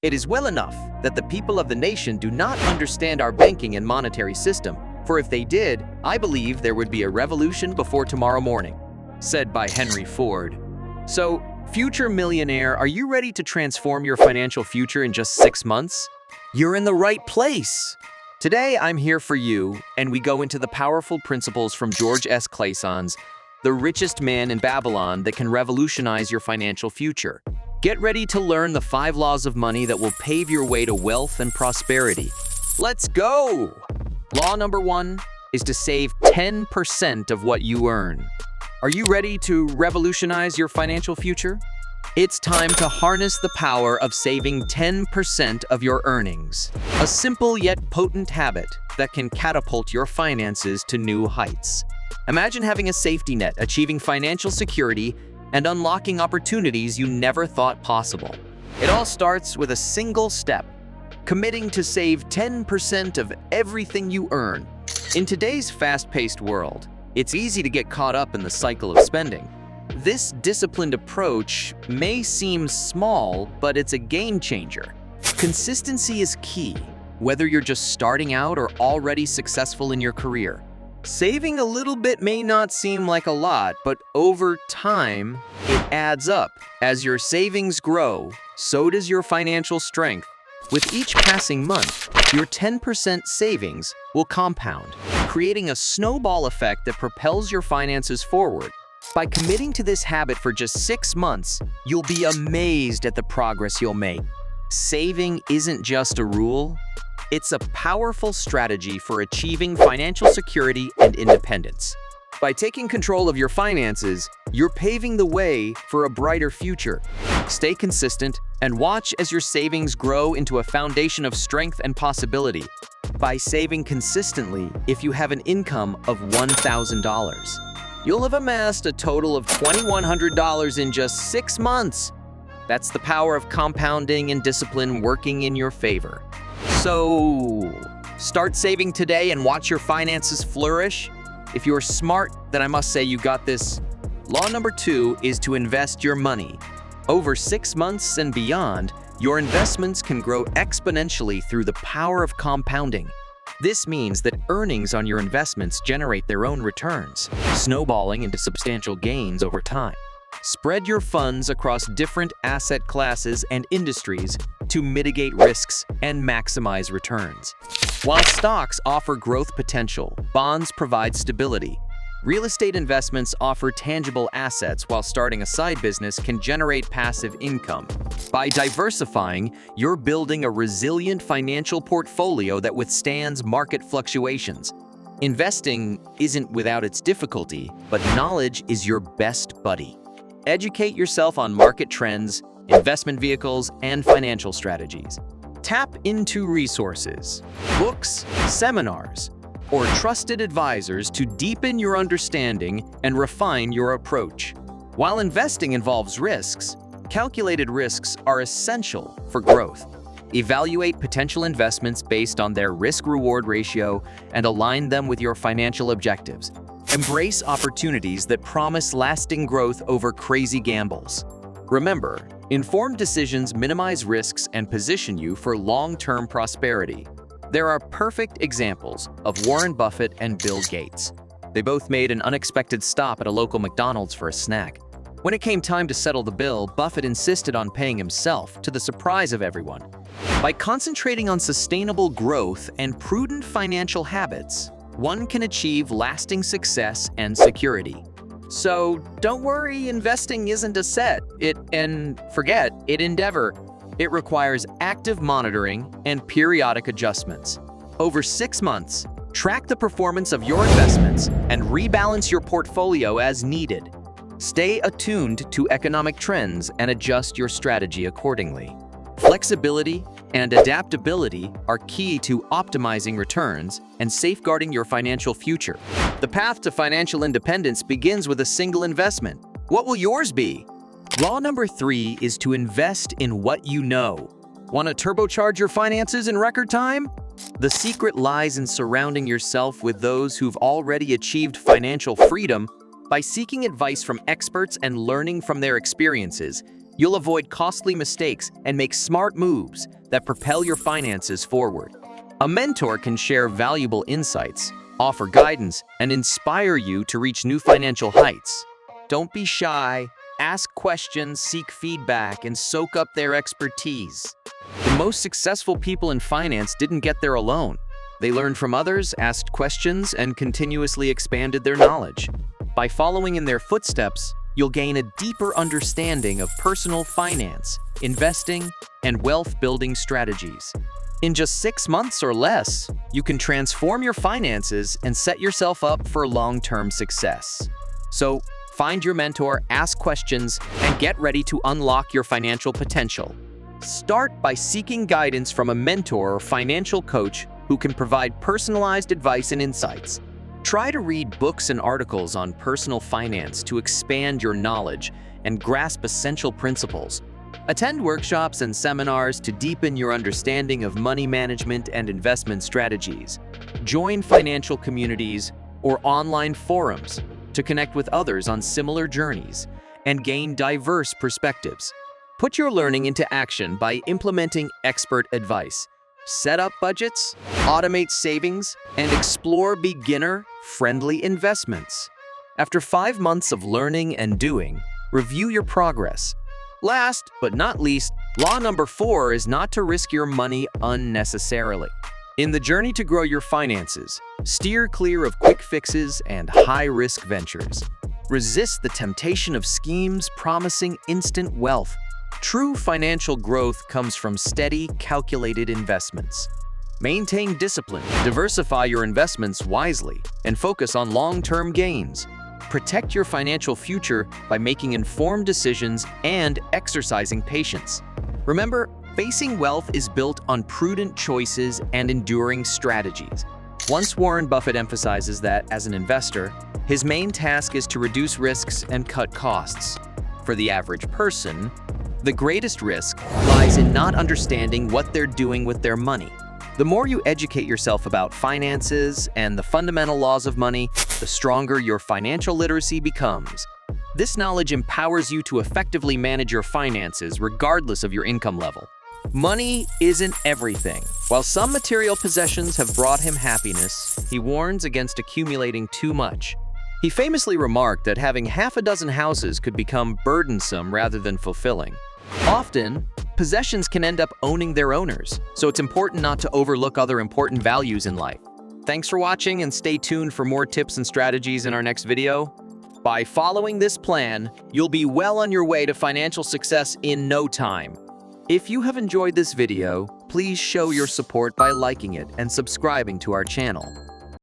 It is well enough that the people of the nation do not understand our banking and monetary system, for if they did, I believe there would be a revolution before tomorrow morning," said by Henry Ford. So, future millionaire, are you ready to transform your financial future in just 6 months? You're in the right place! Today, I'm here for you, and we go into the powerful principles from George S. Clason's The Richest Man in Babylon that can revolutionize your financial future. Get ready to learn the 5 laws of money that will pave your way to wealth and prosperity. Let's go! Law number 1 is to save 10% of what you earn. Are you ready to revolutionize your financial future? It's time to harness the power of saving 10% of your earnings. A simple yet potent habit that can catapult your finances to new heights. Imagine having a safety net, achieving financial security, and unlocking opportunities you never thought possible. It all starts with a single step: committing to save 10% of everything you earn. In today's fast-paced world, it's easy to get caught up in the cycle of spending. This disciplined approach may seem small, but it's a game changer. Consistency is key, whether you're just starting out or already successful in your career. Saving a little bit may not seem like a lot, but over time, it adds up. As your savings grow, so does your financial strength. With each passing month, your 10% savings will compound, creating a snowball effect that propels your finances forward. By committing to this habit for just 6 months, you'll be amazed at the progress you'll make. Saving isn't just a rule, it's a powerful strategy for achieving financial security and independence. By taking control of your finances, you're paving the way for a brighter future. Stay consistent and watch as your savings grow into a foundation of strength and possibility. By saving consistently, if you have an income of $1,000, you'll have amassed a total of $2,100 in just 6 months. That's the power of compounding and discipline working in your favor. So, start saving today and watch your finances flourish. If you're smart, then I must say you got this. Law number 2 is to invest your money. Over 6 months and beyond, your investments can grow exponentially through the power of compounding. This means that earnings on your investments generate their own returns, snowballing into substantial gains over time. Spread your funds across different asset classes and industries to mitigate risks and maximize returns. While stocks offer growth potential, bonds provide stability. Real estate investments offer tangible assets, while starting a side business can generate passive income. By diversifying, you're building a resilient financial portfolio that withstands market fluctuations. Investing isn't without its difficulty, but knowledge is your best buddy. Educate yourself on market trends, investment vehicles, and financial strategies. Tap into resources, books, seminars, or trusted advisors to deepen your understanding and refine your approach. While investing involves risks, calculated risks are essential for growth. Evaluate potential investments based on their risk-reward ratio and align them with your financial objectives. Embrace opportunities that promise lasting growth over crazy gambles. Remember, informed decisions minimize risks and position you for long-term prosperity. There are perfect examples of Warren Buffett and Bill Gates. They both made an unexpected stop at a local McDonald's for a snack. When it came time to settle the bill, Buffett insisted on paying himself, to the surprise of everyone. By concentrating on sustainable growth and prudent financial habits, one can achieve lasting success and security. So don't worry, investing isn't a set and forget it endeavor. It requires active monitoring and periodic adjustments. Over 6 months, track the performance of your investments and rebalance your portfolio as needed. Stay attuned to economic trends and adjust your strategy accordingly. Flexibility and adaptability are key to optimizing returns and safeguarding your financial future. The path to financial independence begins with a single investment. What will yours be? Law number 3 is to invest in what you know. Want to turbocharge your finances in record time? The secret lies in surrounding yourself with those who've already achieved financial freedom. By seeking advice from experts and learning from their experiences, you'll avoid costly mistakes and make smart moves that propel your finances forward. A mentor can share valuable insights, offer guidance, and inspire you to reach new financial heights. Don't be shy. Ask questions, seek feedback, and soak up their expertise. The most successful people in finance didn't get there alone. They learned from others, asked questions, and continuously expanded their knowledge. By following in their footsteps, you'll gain a deeper understanding of personal finance, investing, and wealth-building strategies. In just 6 months or less, you can transform your finances and set yourself up for long-term success. So, find your mentor, ask questions, and get ready to unlock your financial potential. Start by seeking guidance from a mentor or financial coach who can provide personalized advice and insights. Try to read books and articles on personal finance to expand your knowledge and grasp essential principles. Attend workshops and seminars to deepen your understanding of money management and investment strategies. Join financial communities or online forums to connect with others on similar journeys and gain diverse perspectives. Put your learning into action by implementing expert advice. Set up budgets, automate savings, and explore beginner-friendly investments. After 5 months of learning and doing, review your progress. Last but not least, law number 4 is not to risk your money unnecessarily. In the journey to grow your finances, steer clear of quick fixes and high-risk ventures. Resist the temptation of schemes promising instant wealth. True financial growth comes from steady, calculated investments. Maintain discipline, diversify your investments wisely, and focus on long-term gains. Protect your financial future by making informed decisions and exercising patience. Remember, facing wealth is built on prudent choices and enduring strategies. Once Warren Buffett emphasizes that, as an investor, his main task is to reduce risks and cut costs. For the average person, the greatest risk lies in not understanding what they're doing with their money. The more you educate yourself about finances and the fundamental laws of money, the stronger your financial literacy becomes. This knowledge empowers you to effectively manage your finances regardless of your income level. Money isn't everything. While some material possessions have brought him happiness, he warns against accumulating too much. He famously remarked that having half a dozen houses could become burdensome rather than fulfilling. Often, possessions can end up owning their owners, so it's important not to overlook other important values in life. Thanks for watching, and stay tuned for more tips and strategies in our next video. By following this plan, you'll be well on your way to financial success in no time. If you have enjoyed this video, please show your support by liking it and subscribing to our channel.